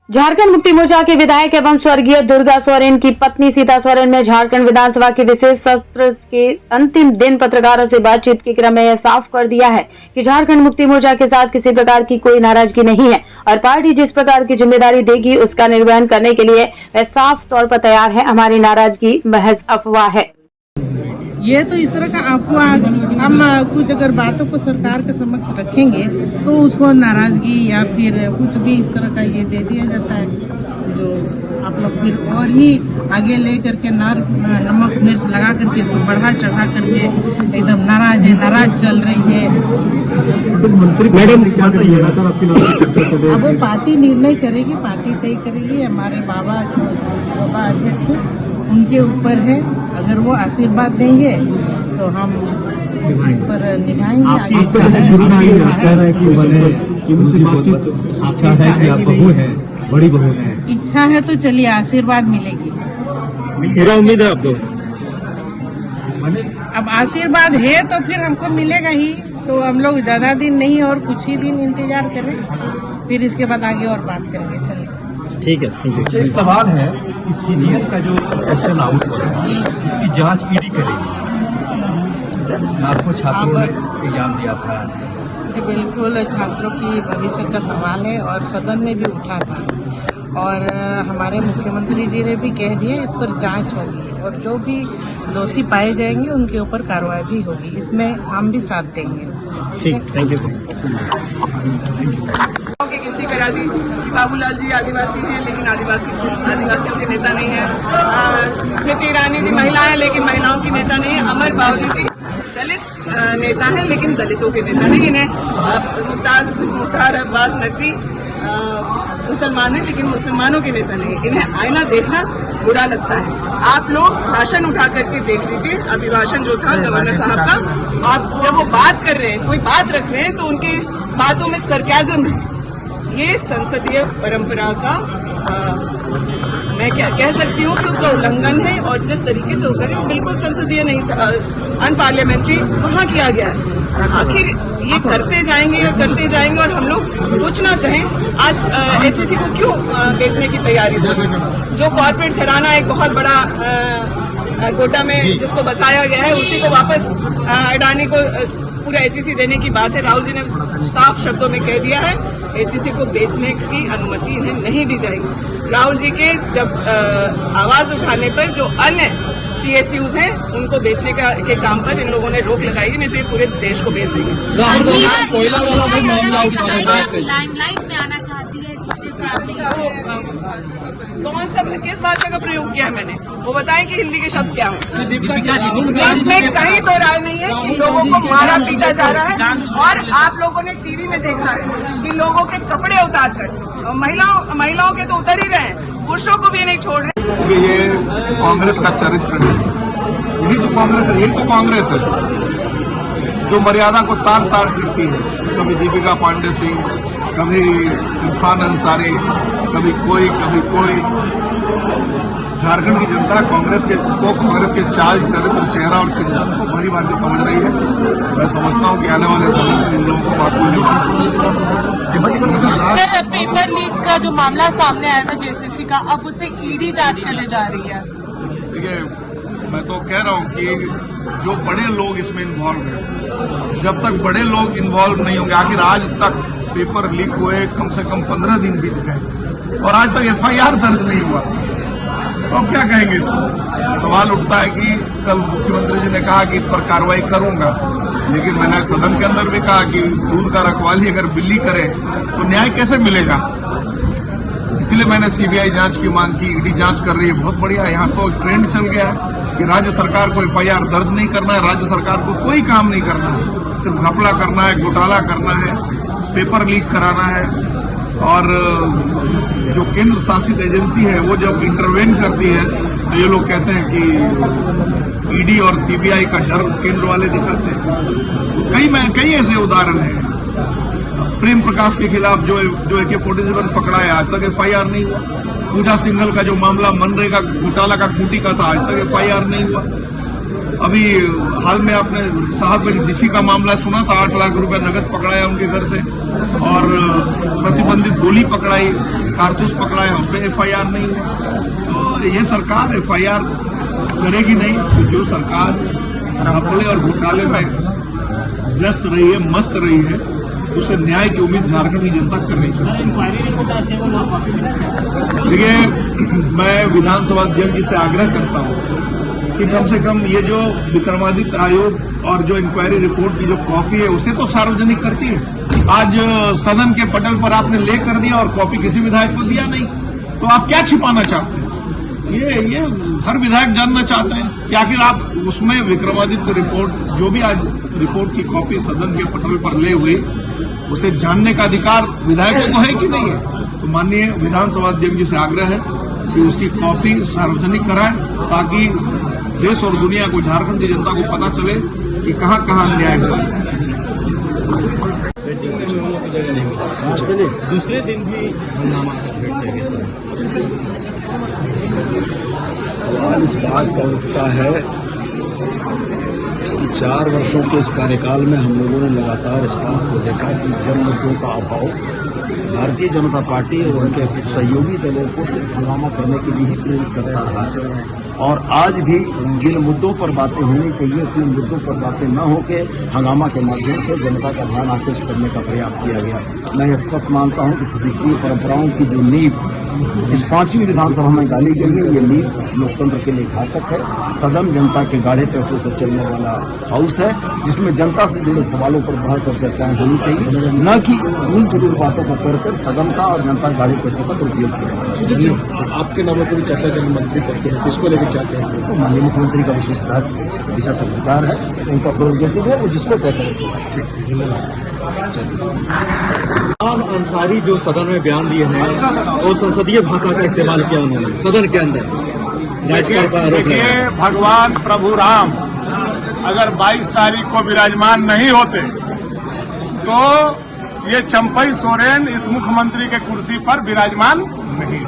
झारखंड मुक्ति मोर्चा के विधायक एवं स्वर्गीय दुर्गा सोरेन की पत्नी सीता सोरेन ने झारखंड विधानसभा के विशेष सत्र के अंतिम दिन पत्रकारों से बातचीत के क्रम में यह साफ कर दिया है कि झारखंड मुक्ति मोर्चा के साथ किसी प्रकार की कोई नाराजगी नहीं है और पार्टी जिस प्रकार की जिम्मेदारी देगी उसका निर्वहन करने के लिए वह साफ तौर पर तैयार है। हमारी नाराजगी महज अफवाह है। ये तो इस तरह का अफवाह, हम कुछ अगर बातों को सरकार के समक्ष रखेंगे तो उसको नाराजगी या फिर कुछ भी इस तरह का ये दे दिया जाता है, जो आप लोग फिर और ही आगे ले करके नमक मिर्च लगा करके इसको बढ़ा चढ़ा करके एकदम नाराज चल रही है। मैडम क्या करिएगा सर आपकी अब वो पार्टी निर्णय करेगी, पार्टी तय करेगी। हमारे बाबा अध्यक्ष उनके ऊपर है, अगर वो आशीर्वाद देंगे तो हम इस पर निभाएंगे। आपकी कह रहे हैं कि बने इनसे बातचीत आशा है कि आप बहू है, बड़ी बहू है, इच्छा है तो चलिए आशीर्वाद मिलेगी। पूरा उम्मीद है आपको? अब आशीर्वाद है तो फिर हमको मिलेगा ही, तो हम लोग ज्यादा दिन नहीं और कुछ ही दिन इंतजार करें, फिर इसके बाद आगे और बात करेंगे। चलिए ठीक है। एक सवाल है कि सीजीएल का जो क्वेश्चन आउट हुआ उसकी जांच ईडी करेगी। लाखों छात्रों ने एग्जाम दिया था। जी बिल्कुल, छात्रों की भविष्य का सवाल है और सदन में भी उठा था और हमारे मुख्यमंत्री जी ने भी कह दिया इस पर जांच होगी और जो भी दोषी पाए जाएंगे उनके ऊपर कार्रवाई भी होगी। इसमें हम भी साथ देंगे। ठीक, थैंक यू सर। की गिनती करा दी। बाबूलाल जी आदिवासी हैं लेकिन आदिवासियों के नेता नहीं है। स्मृति ईरानी जी महिला है लेकिन महिलाओं की नेता नहीं है। अमर बावरी जी दलित नेता है लेकिन दलितों के नेता नहीं है। मुख्तार अब्बास नकवी मुसलमान है लेकिन मुसलमानों के नेता नहीं है। इन्हें आईना देखना बुरा लगता है। आप लोग भाषण उठा करके देख लीजिए। अभिभाषण जो था गवर्नर साहब का, आप जब वो बात कर रहे हैं, कोई बात रख रहे हैं तो उनकी बातों में सरकाज़म है। ये संसदीय परंपरा का मैं क्या कह सकती हूँ कि उसका उल्लंघन है और जिस तरीके से होकर बिल्कुल संसदीय नहीं था, अनपार्लियामेंट्री वहाँ किया गया है। आखिर ये करते जाएंगे और हम लोग कुछ ना कहें। आज एचईसी को क्यों बेचने की तैयारी थी? जो कॉर्पोरेट घराना एक बहुत बड़ा कोटा में जिसको बसाया गया है उसी को वापस अडानी को पूरा एचईसी देने की बात है। राहुल जी ने साफ शब्दों में कह दिया है एचईसी को बेचने की अनुमति इन्हें नहीं दी जाएगी। राहुल जी के जब आवाज उठाने पर जो अन्य पीएसयूज हैं उनको बेचने के काम पर इन लोगों ने रोक लगाई, नहीं तो ये पूरे देश को बेच देंगे। लाइमलाइट में आना चाहती है कौन सा किस भाषा का प्रयोग किया है मैंने, वो बताएं कि हिंदी के शब्द क्या हैं। इसमें कहीं तो राय नहीं है कि लोगों को मारा पीटा जा रहा है और आप लोगों ने टीवी में देखा है कि लोगों के कपड़े उतार कर महिलाओं के तो उतर ही रहे हैं, पुरुषों को भी नहीं छोड़ रहे। ये कांग्रेस का चरित्र है। यही तो कांग्रेस है जो मर्यादा को तार तार करती है। कभी दीपिका पांडे सिंह, कभी इरफान अंसारी, कभी कोई। झारखंड की जनता कांग्रेस के चाल, चरित्र, चेहरा और चिंतन को बड़ी भांति समझ रही है। मैं समझता हूं कि आने वाले समय में इन लोगों को बात सर, पेपर लीक का जो मामला सामने आया था जेसीसी का, अब उसे ईडी जांच करने जा रही है। देखिए, मैं तो कह रहा हूं कि जो बड़े लोग इसमें इन्वॉल्व हैं, जब तक बड़े लोग इन्वॉल्व नहीं होंगे, आखिर आज तक पेपर लीक हुए कम से कम 15 दिन बीत गए और आज तक एफआईआर दर्ज नहीं हुआ, तो अब क्या कहेंगे इसको? सवाल उठता है कि कल मुख्यमंत्री जी ने कहा कि इस पर कार्रवाई करूंगा, लेकिन मैंने सदन के अंदर भी कहा कि दूध का रखवाली अगर बिल्ली करे तो न्याय कैसे मिलेगा? इसलिए मैंने सीबीआई जांच की मांग की। ईडी जांच कर रही है, बहुत बढ़िया। यहाँ तो ट्रेंड चल गया है कि राज्य सरकार को एफआईआर दर्ज नहीं करना है, राज्य सरकार को कोई काम नहीं करना है, सिर्फ घपला करना है, घोटाला करना है, पेपर लीक कराना है। और जो केंद्र शासित एजेंसी है वो जब इंटरवेन करती है तो ये लोग कहते हैं कि ईडी और सीबीआई का डर केंद्र वाले दिखाते हैं। कई ऐसे उदाहरण हैं। प्रेम प्रकाश के खिलाफ जो AK-47 पकड़ा है, आज तक एफआईआर नहीं हुआ। पूजा सिंघल का जो मामला मनरेगा घोटाला का खूंटी का था, आज तक एफआईआर नहीं हुआ। अभी हाल में आपने साहब डीसी का मामला सुना था, 8 लाख रुपए नगद पकड़ाया उनके घर से और प्रतिबंधित गोली पकड़ाई, कारतूस पकड़ाए, उस पर FIR नहीं हुआ। तो ये सरकार FIR करेगी नहीं, तो जो सरकार घपले और घोटाले में व्यस्त रही है, मस्त रही है, उसे न्याय की उम्मीद झारखंड की जनता कर नहीं सकती। देखिए, मैं विधानसभा अध्यक्ष जी से आग्रह करता हूं कि कम से कम ये जो विक्रमादित्य आयोग और जो इंक्वायरी रिपोर्ट की जो कॉपी है उसे तो सार्वजनिक करती है। आज सदन के पटल पर आपने ले कर दिया और कॉपी किसी विधायक को दिया नहीं, तो आप क्या छिपाना चाहते हैं? ये हर विधायक जानना चाहते हैं कि आखिर आप उसमें विक्रमादित्य रिपोर्ट, जो भी आज रिपोर्ट की कॉपी सदन के पटल पर ले हुई, उसे जानने का अधिकार विधायकों को है कि नहीं है? तो माननीय विधानसभा अध्यक्ष जी से आग्रह है कि उसकी कॉपी सार्वजनिक कराएं, ताकि देश और दुनिया को, झारखंड की जनता को पता चले कि कहां कहां अन्याय हुआ। दूसरे दिन भी हंगामा सवाल इस बात का उठता है कि 4 वर्षों के इस कार्यकाल में हम लोगों ने लगातार इस बात को देखा कि जन मुद्दों का अभाव भारतीय जनता पार्टी और उनके सहयोगी दलों को सिर्फ हंगामा करने के लिए ही प्रेरित करता रहा है। और आज भी जिन मुद्दों पर बातें होनी चाहिए, उन मुद्दों पर बातें न होकर हंगामा के माध्यम से जनता का ध्यान आकृष्ट करने का प्रयास किया गया। मैं स्पष्ट मानता हूं कि संसदीय परंपराओं की जो नींव इस 5वीं विधानसभा में डाली गई है, ये नींव लोकतंत्र के लिए घातक है। सदन जनता के गाढ़े पैसे से चलने वाला हाउस है, जिसमें जनता से जुड़े सवालों पर बहस और चर्चाएं होनी चाहिए, न कि उन जरूर बातों को कर सदन का और जनता के गाढ़े पैसे का दुरुपयोग किया। आपके नामों पर भी चर्चा करने मंत्री करते हैं, किसको लेकर चाहते हैं? तो माननीय मुख्यमंत्री का विशेष अधिकार है, उनका प्रोरोगेटिव है, वो जिसको तय करें। अंसारी जो सदन में बयान दिए हैं और संसदीय भाषा का इस्तेमाल किया उन्होंने सदन के अंदर, राज्यपाल का आरोप है। देखिए, भगवान प्रभु राम अगर 22 तारीख को विराजमान नहीं होते तो ये चंपई सोरेन इस मुख्यमंत्री के कुर्सी पर विराजमान नहीं।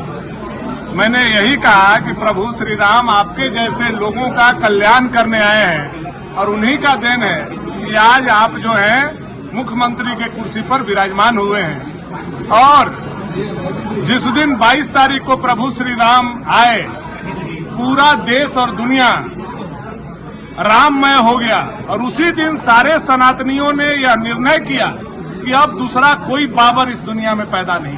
मैंने यही कहा कि प्रभु श्री राम आपके जैसे लोगों का कल्याण करने आए हैं और उन्हीं का देन है कि आज आप जो है मुख्यमंत्री के कुर्सी पर विराजमान हुए हैं। और जिस दिन 22 तारीख को प्रभु श्री राम आए, पूरा देश और दुनिया राममय हो गया और उसी दिन सारे सनातनियों ने यह निर्णय किया कि अब दूसरा कोई बाबर इस दुनिया में पैदा नहीं,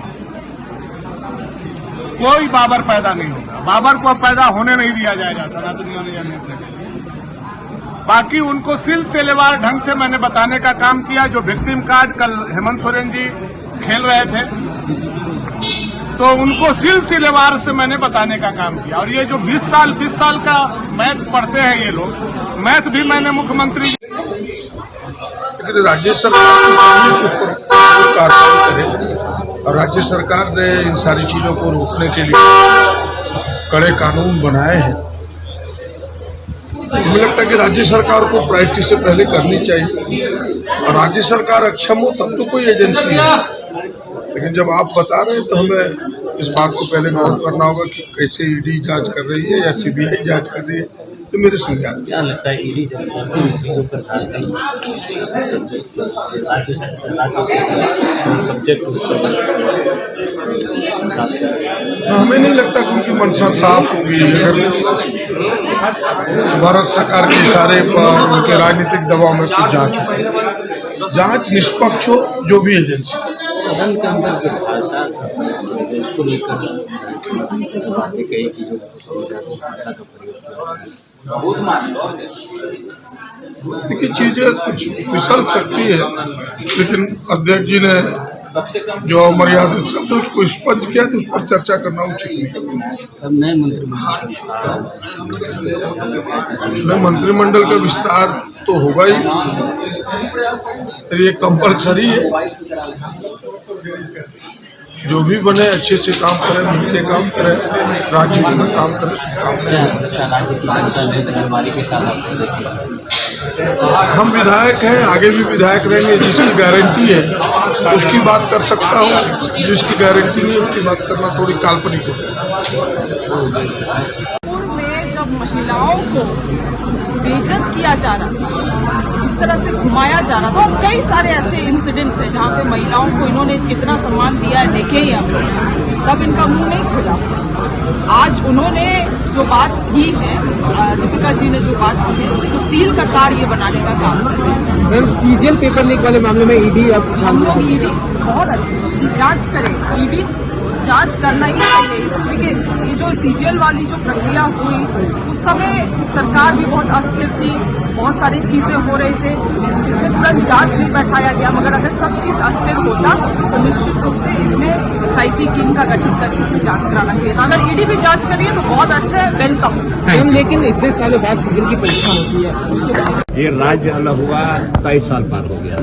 कोई बाबर पैदा नहीं होगा, बाबर को पैदा होने नहीं दिया जाएगा। सनातनियों ने यह निर्णय किया। बाकी उनको सिलसिलेवार ढंग से मैंने बताने का काम किया। जो विक्टिम कार्ड कल हेमंत सोरेन जी खेल रहे थे, तो उनको सिलसिलेवार से मैंने बताने का काम किया। और ये जो 20 साल का मैथ पढ़ते हैं ये लोग, मैथ भी मैंने मुख्यमंत्री। लेकिन राज्य सरकार उस पर कार्रवाई करे और राज्य सरकार ने इन सारी चीजों को रोकने के लिए कड़े कानून बनाए हैं। मुझे लगता है कि राज्य सरकार को प्रायोरिटी से पहले करनी चाहिए, और राज्य सरकार अक्षम हो तब तो कोई एजेंसी है। लेकिन जब आप बता रहे हैं तो हमें इस बात को पहले गौर करना होगा कि कैसे ईडी जांच कर रही है या CBI जांच कर रही है, तो मेरे संज्ञान में। क्या लगता है ईडी चीजों पर सब्जेक्ट हमें नहीं लगता कि उनकी मंशा साफ होगी। अगर भारत सरकार के इशारे पर उनके राजनीतिक दबाव में कुछ जांच हो, जांच निष्पक्ष हो, जो भी एजेंसी। सदन के अंदर जो भाषा इसको लेकर बातें कही कि जो भाषा का प्रयोग देखिए, चीजें कुछ फिसल सकती है, लेकिन अध्यक्ष जी ने जो अमर्यादित शब्द उसको स्पष्ट किया तो उस पर चर्चा करना उचित नहीं। अब नए मंत्रिमंडल का विस्तार तो होगा ही, ये कंपल्सरी है। जो भी बने अच्छे से काम करें, मिलके काम करें, राज्य में काम करें, शुभकामनाएं। हम विधायक हैं, आगे भी विधायक रहेंगे। जिसकी गारंटी है उसकी बात कर सकता हूँ, जिसकी गारंटी नहीं है उसकी बात करना थोड़ी काल्पनिक होती है। जब महिलाओं को बेइज्जत किया जा रहा था, इस तरह से घुमाया जा रहा था, और कई सारे ऐसे इंसिडेंट्स हैं जहाँ पे महिलाओं को इन्होंने कितना सम्मान दिया है, देखे ही हम लोग, तब इनका मुंह नहीं खुला। आज उन्होंने जो बात की है, दीपिका जी ने जो बात की है, उसको तील का तार ये बनाने का काम कर रहे हैं। मैम, सीजीएल पेपर लीक वाले मामले में ईडी अब हम लोग ईडी बहुत अच्छी जांच करें, ईडी जांच करना ही चाहिए। इसलिए कि ये जो सीजीएल वाली जो प्रक्रिया हुई, उस समय सरकार भी बहुत अस्थिर थी, बहुत सारी चीजें हो रही थे, इसमें तुरंत जांच नहीं बैठाया गया। मगर अगर सब चीज अस्थिर होता तो निश्चित रूप से इसमें एसआईटी टीम का गठन करके इसमें जांच कराना चाहिए था। अगर ईडी भी जांच करिए तो बहुत अच्छा है, वेलकम। लेकिन इतने सालों बाद सीजीएल की परीक्षा होती है, उसके बाद ये राज्य अलग हुआ 23 साल पार हो गया,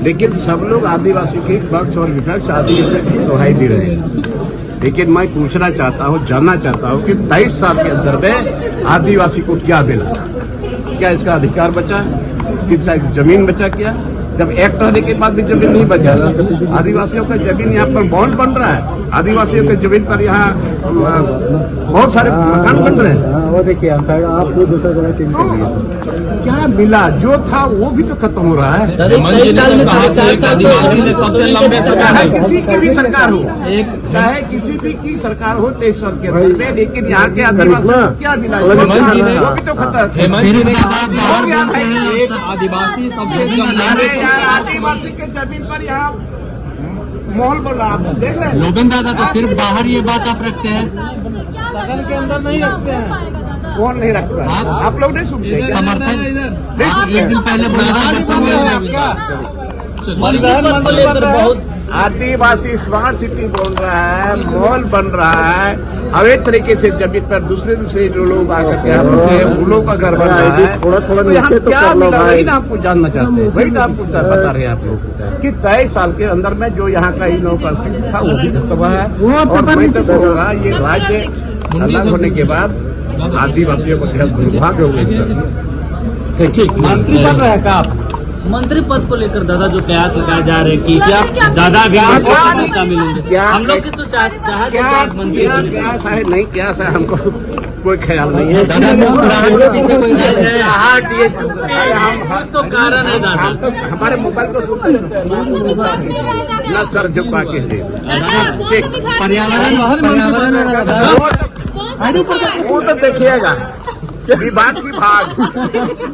लेकिन सब लोग आदिवासी के पक्ष और विपक्ष आदिवासी की दुहाई दे रहे हैं। लेकिन मैं पूछना चाहता हूँ, जानना चाहता हूँ कि 23 साल के अंदर में आदिवासी को क्या मिला? क्या इसका अधिकार बचा? किसका जमीन बचा? क्या जब एक्ट आने के बाद भी जमीन नहीं बचा? आदिवासियों का जमीन यहाँ पर बॉन्ड बन रहा है, आदिवासियों के जमीन पर यहाँ बहुत सारे मकान बन रहे हैं। वो देखिए आप दूसरा जगह चेंज कर दिया, क्या मिला? जो था वो भी तो खत्म हो रहा है। चाहे किसी की भी सरकार हो, चाहे किसी भी की सरकार हो 23 साल के अंदर में, लेकिन यहाँ के आदिवासी को क्या मिला? वो भी तो खत्म। आदिवासी सबसे आदिवासी के जमीन पर यहाँ मॉल बना, आप देख रहे हैं। लोबेन दादा तो सिर्फ बाहर ये बात आप रखते हैं, सदन के अंदर नहीं रखते हैं। कौन नहीं रखता है? आप लोग नहीं सुनते? समर्थन एक दिन पहले आदिवासी स्मार्ट सिटी बन रहा है, मॉल बन रहा है, अवैध तरीके से जमीन पर दूसरे जो लोग आकर के उन लोगों का घर बन रहा है। थोड़ा क्या मिला? वही ना आपको जानना चाहते हैं, वही ना आपको बता रहे हैं आप लोग कि 23 साल के अंदर में जो यहाँ का इनो का स्थिति था वो भी खत्म हुआ है। और मैं तो कहूँगा ये राज्य अलग होने के बाद आदिवासियों को बहुत दुर्भाग्य हुए। ठीक मंत्री बन रहे हैं का आप? मंत्री पद को लेकर दादा जो कयास लगाए जा रहे हैं कि क्या दादा भी शामिल होंगे, हम लोग की तो मंत्री है नहीं, क्या है हमको कोई ख्याल नहीं है। तो कारण है दादा, हम तो हमारे मोबाइल को सुनते रहते हैं, सर झुका के थे। पर्यावरण वो तो देखिएगा विभाग की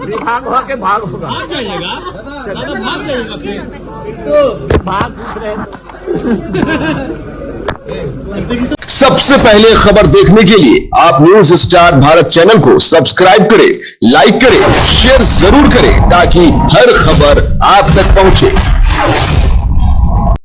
विभाग हो के भाग होगा, भाग सबसे पहले खबर देखने के लिए आप न्यूज स्टार भारत चैनल को सब्सक्राइब करें, लाइक करें, शेयर जरूर करें ताकि हर खबर आप तक पहुंचे।